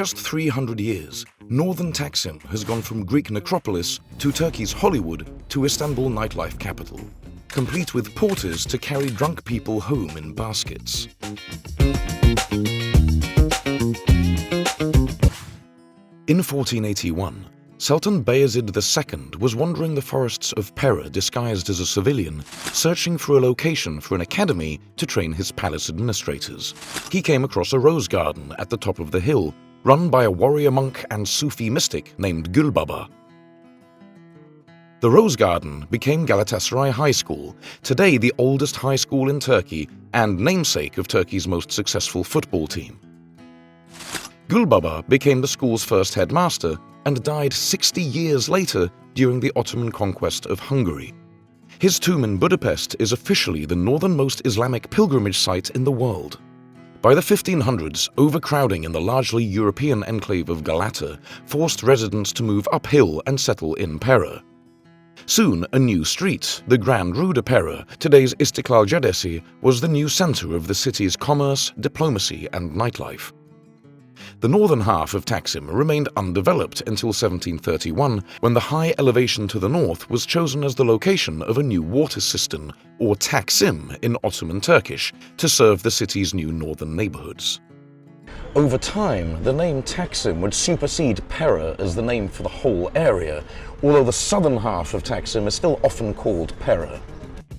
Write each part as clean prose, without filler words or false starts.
just 300 years, northern Taksim has gone from Greek necropolis to Turkey's Hollywood to Istanbul nightlife capital, complete with porters to carry drunk people home in baskets. In 1481, Sultan Bayezid II was wandering the forests of Pera disguised as a civilian, searching for a location for an academy to train his palace administrators. He came across a rose garden at the top of the hill, run by a warrior monk and Sufi mystic named Gulbaba. The Rose Garden became Galatasaray High School, today the oldest high school in Turkey and namesake of Turkey's most successful football team. Gulbaba became the school's first headmaster and died 60 years later during the Ottoman conquest of Hungary. His tomb in Budapest is officially the northernmost Islamic pilgrimage site in the world. By the 1500s, overcrowding in the largely European enclave of Galata forced residents to move uphill and settle in Pera. Soon, a new street, the Grand Rue de Pera, today's Istiklal Caddesi, was the new center of the city's commerce, diplomacy, and nightlife. The northern half of Taksim remained undeveloped until 1731, when the high elevation to the north was chosen as the location of a new water cistern, or Taksim in Ottoman Turkish, to serve the city's new northern neighborhoods. Over time, the name Taksim would supersede Pera as the name for the whole area, although the southern half of Taksim is still often called Pera.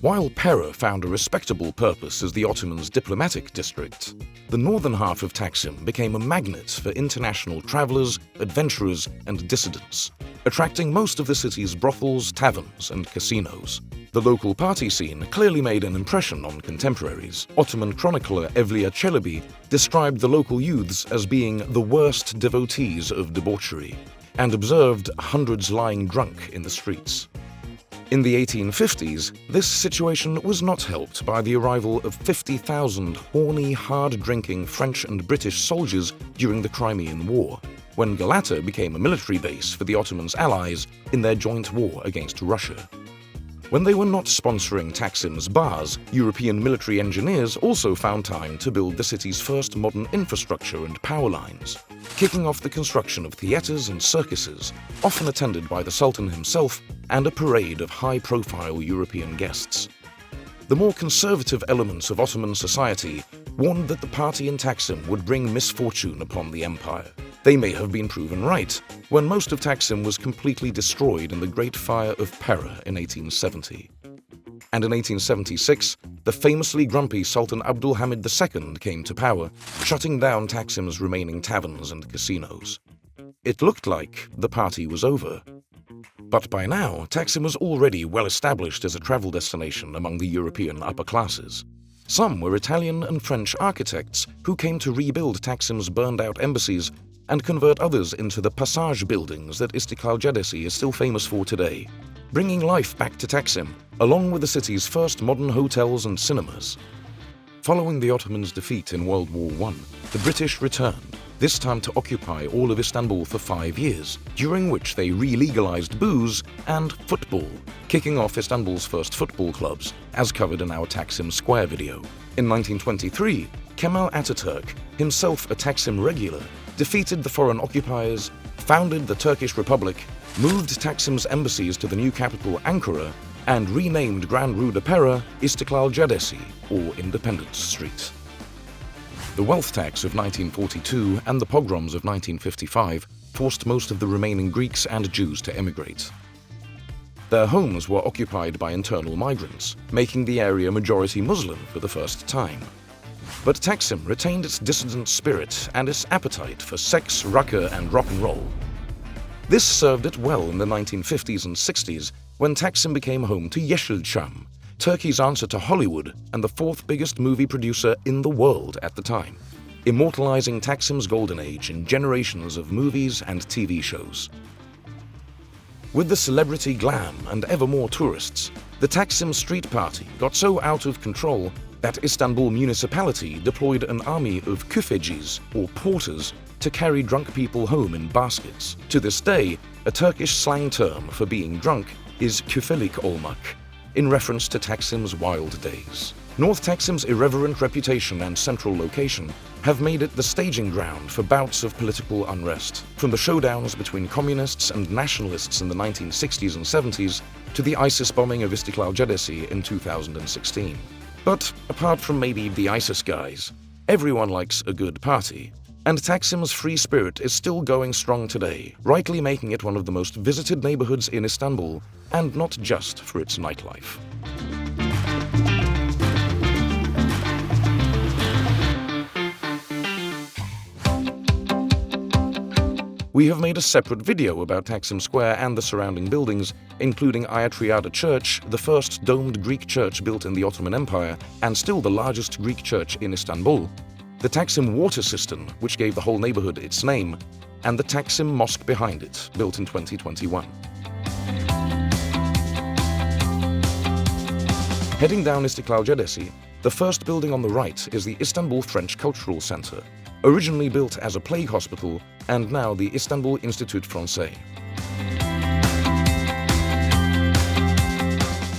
While Pera found a respectable purpose as the Ottomans' diplomatic district, the northern half of Taksim became a magnet for international travelers, adventurers, and dissidents, attracting most of the city's brothels, taverns, and casinos. The local party scene clearly made an impression on contemporaries. Ottoman chronicler Evliya Çelebi described the local youths as being the worst devotees of debauchery, and observed hundreds lying drunk in the streets. In the 1850s, this situation was not helped by the arrival of 50,000 horny, hard-drinking French and British soldiers during the Crimean War, when Galata became a military base for the Ottomans' allies in their joint war against Russia. When they were not sponsoring Taksim's bars, European military engineers also found time to build the city's first modern infrastructure and power lines, kicking off the construction of theaters and circuses, often attended by the Sultan himself, and a parade of high-profile European guests. The more conservative elements of Ottoman society warned that the party in Taksim would bring misfortune upon the empire. They may have been proven right, when most of Taksim was completely destroyed in the Great Fire of Pera in 1870. And in 1876, the famously grumpy Sultan Abdulhamid II came to power, shutting down Taksim's remaining taverns and casinos. It looked like the party was over. But by now, Taksim was already well established as a travel destination among the European upper classes. Some were Italian and French architects who came to rebuild Taksim's burned-out embassies and convert others into the passage buildings that Istiklal Caddesi is still famous for today, bringing life back to Taksim, along with the city's first modern hotels and cinemas. Following the Ottomans' defeat in World War I, the British returned, this time to occupy all of Istanbul for 5 years, during which they re-legalized booze and football, kicking off Istanbul's first football clubs, as covered in our Taksim Square video. In 1923, Kemal Ataturk, himself a Taksim regular, defeated the foreign occupiers, founded the Turkish Republic, moved Taksim's embassies to the new capital Ankara, and renamed Grand Rue de Pera Istiklal Caddesi, or Independence Street. The wealth tax of 1942 and the pogroms of 1955 forced most of the remaining Greeks and Jews to emigrate. Their homes were occupied by internal migrants, making the area majority Muslim for the first time. But Taksim retained its dissident spirit and its appetite for sex, rucka, and rock and roll. This served it well in the 1950s and 60s, when Taksim became home to Yeşilçam, Turkey's answer to Hollywood and the fourth biggest movie producer in the world at the time, immortalizing Taksim's golden age in generations of movies and TV shows. With the celebrity glam and ever more tourists, the Taksim street party got so out of control that Istanbul municipality deployed an army of küfeciz, or porters, to carry drunk people home in baskets. To this day, a Turkish slang term for being drunk is küfelik olmak, in reference to Taksim's wild days. North Taksim's irreverent reputation and central location have made it the staging ground for bouts of political unrest, from the showdowns between communists and nationalists in the 1960s and 70s to the ISIS bombing of Istiklal Caddesi in 2016. But apart from maybe the ISIS guys, everyone likes a good party, and Taksim's free spirit is still going strong today, rightly making it one of the most visited neighborhoods in Istanbul, and not just for its nightlife. We have made a separate video about Taksim Square and the surrounding buildings, including Ayatriada Church, the first domed Greek church built in the Ottoman Empire and still the largest Greek church in Istanbul, the Taksim water system, which gave the whole neighborhood its name, and the Taksim Mosque behind it, built in 2021. Heading down Istiklal Caddesi, the first building on the right is the Istanbul French Cultural Center, originally built as a plague hospital and now the Istanbul Institut Français.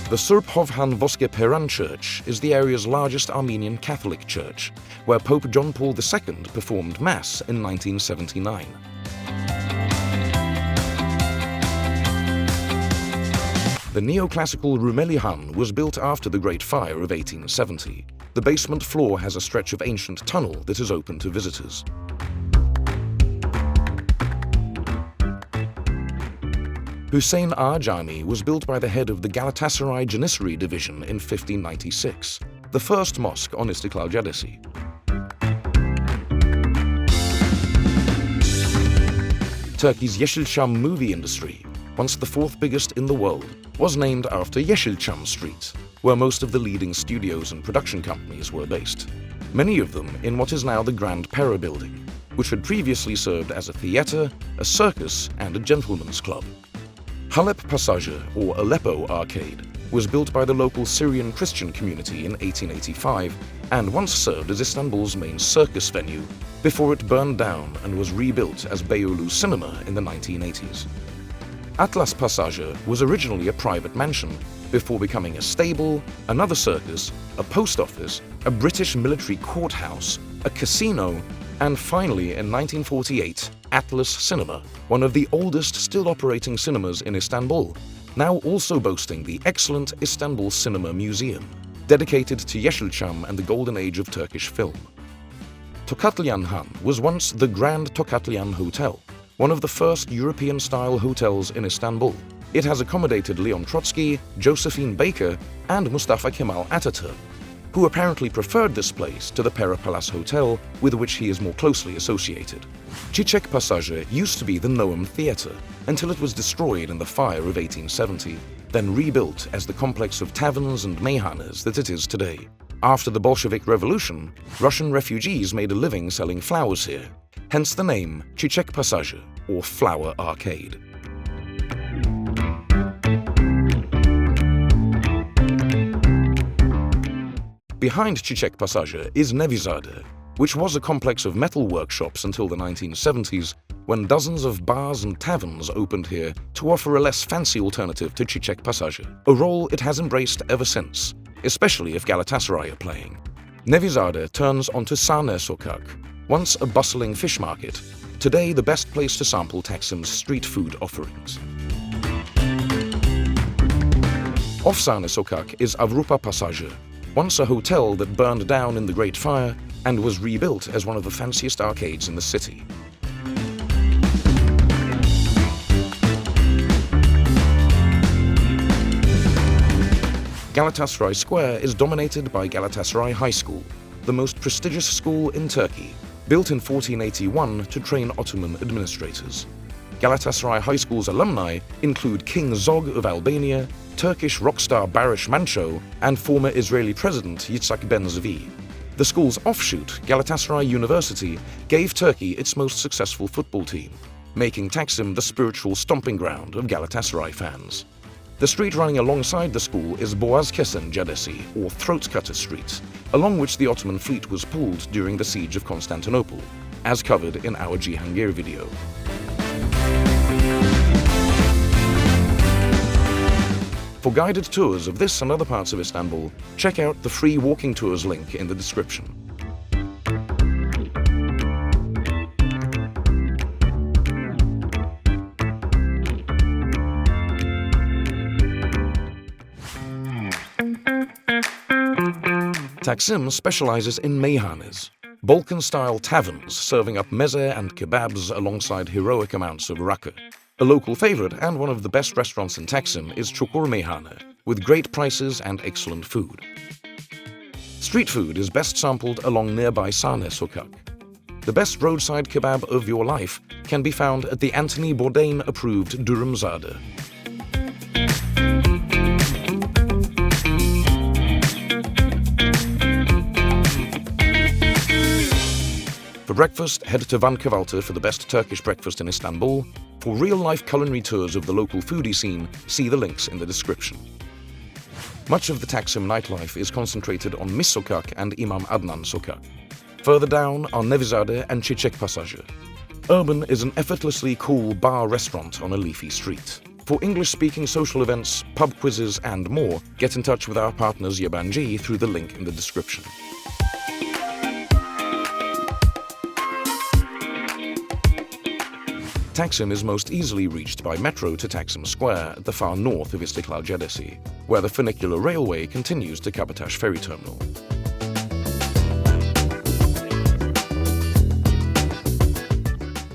The Sırphovhan Voske Church is the area's largest Armenian Catholic church, where Pope John Paul II performed Mass in 1979. The neoclassical Rumeli Han was built after the Great Fire of 1870. The basement floor has a stretch of ancient tunnel that is open to visitors. Hüseyin Ağa Cami was built by the head of the Galatasaray Janissary division in 1596, the first mosque on Istiklal Caddesi. Turkey's Yeşilçam movie industry, once the fourth biggest in the world, was named after Yeşilçam Street, where most of the leading studios and production companies were based, many of them in what is now the Grand Pera building, which had previously served as a theater, a circus, and a gentleman's club. Halep Passager, or Aleppo Arcade, was built by the local Syrian Christian community in 1885 and once served as Istanbul's main circus venue before it burned down and was rebuilt as Beyoğlu Cinema in the 1980s. Atlas Passager was originally a private mansion before becoming a stable, another circus, a post office, a British military courthouse, a casino, and finally in 1948, Atlas Cinema, one of the oldest still operating cinemas in Istanbul, now also boasting the excellent Istanbul Cinema Museum, dedicated to Yeşilçam and the golden age of Turkish film. Tokatlian Han was once the Grand Tokatlian Hotel, one of the first European-style hotels in Istanbul. It has accommodated Leon Trotsky, Josephine Baker, and Mustafa Kemal Atatürk, who apparently preferred this place to the Pera Palace Hotel, with which he is more closely associated. Çiçek Passager used to be the Noam Theatre, until it was destroyed in the fire of 1870, then rebuilt as the complex of taverns and meyhanes that it is today. After the Bolshevik Revolution, Russian refugees made a living selling flowers here, hence the name Çiçek Passager, or Flower Arcade. Behind Çiçek Passager is Nevizade, which was a complex of metal workshops until the 1970s, when dozens of bars and taverns opened here to offer a less fancy alternative to Çiçek Passager, a role it has embraced ever since, especially if Galatasaray are playing. Nevizade turns onto Sahne Sokak, once a bustling fish market, today the best place to sample Taksim's street food offerings. Off Sahne Sokak is Avrupa Passager, once a hotel that burned down in the Great Fire and was rebuilt as one of the fanciest arcades in the city. Galatasaray Square is dominated by Galatasaray High School, the most prestigious school in Turkey, built in 1481 to train Ottoman administrators. Galatasaray High School's alumni include King Zog of Albania, Turkish rock star Barış Manço, and former Israeli President Yitzhak Ben-Zvi. The school's offshoot, Galatasaray University, gave Turkey its most successful football team, making Taksim the spiritual stomping ground of Galatasaray fans. The street running alongside the school is Boğazkesen Caddesi, or Throat Cutter Street, along which the Ottoman fleet was pulled during the siege of Constantinople, as covered in our Cihangir video. For guided tours of this and other parts of Istanbul, check out the free walking tours link in the description. Taksim specializes in meyhanes, Balkan-style taverns serving up meze and kebabs alongside heroic amounts of rakı. A local favorite and one of the best restaurants in Taksim is Çukur Meyhane, with great prices and excellent food. Street food is best sampled along nearby Sahne Sokak. The best roadside kebab of your life can be found at the Anthony Bourdain-approved Dürümzade. For breakfast, head to Van Kahvaltı for the best Turkish breakfast in Istanbul. For real-life culinary tours of the local foodie scene, see the links in the description. Much of the Taksim nightlife is concentrated on Mis Sokak and Imam Adnan Sokak. Further down are Nevizade and Çiçek Pasajı. Urban is an effortlessly cool bar-restaurant on a leafy street. For English-speaking social events, pub quizzes and more, get in touch with our partners Yabancı through the link in the description. Taksim is most easily reached by metro to Taksim Square at the far north of Istiklal Caddesi, where the funicular railway continues to Kabataş Ferry Terminal.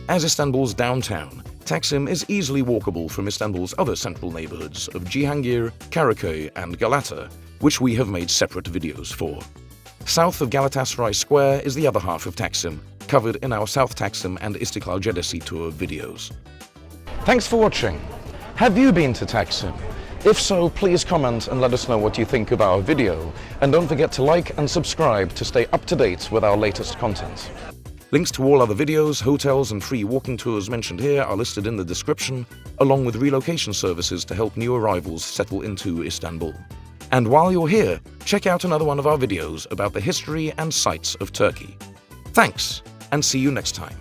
As Istanbul's downtown, Taksim is easily walkable from Istanbul's other central neighborhoods of Cihangir, Karaköy and Galata, which we have made separate videos for. South of Galatasaray Square is the other half of Taksim, covered in our South Taksim and Istiklal Caddesi tour videos. Thanks for watching. Have you been to Taksim? If so, please comment and let us know what you think of our video, and don't forget to like and subscribe to stay up to date with our latest content. Links to all other videos, hotels and free walking tours mentioned here are listed in the description, along with relocation services to help new arrivals settle into Istanbul. And while you're here, check out another one of our videos about the history and sights of Turkey. Thanks, and see you next time.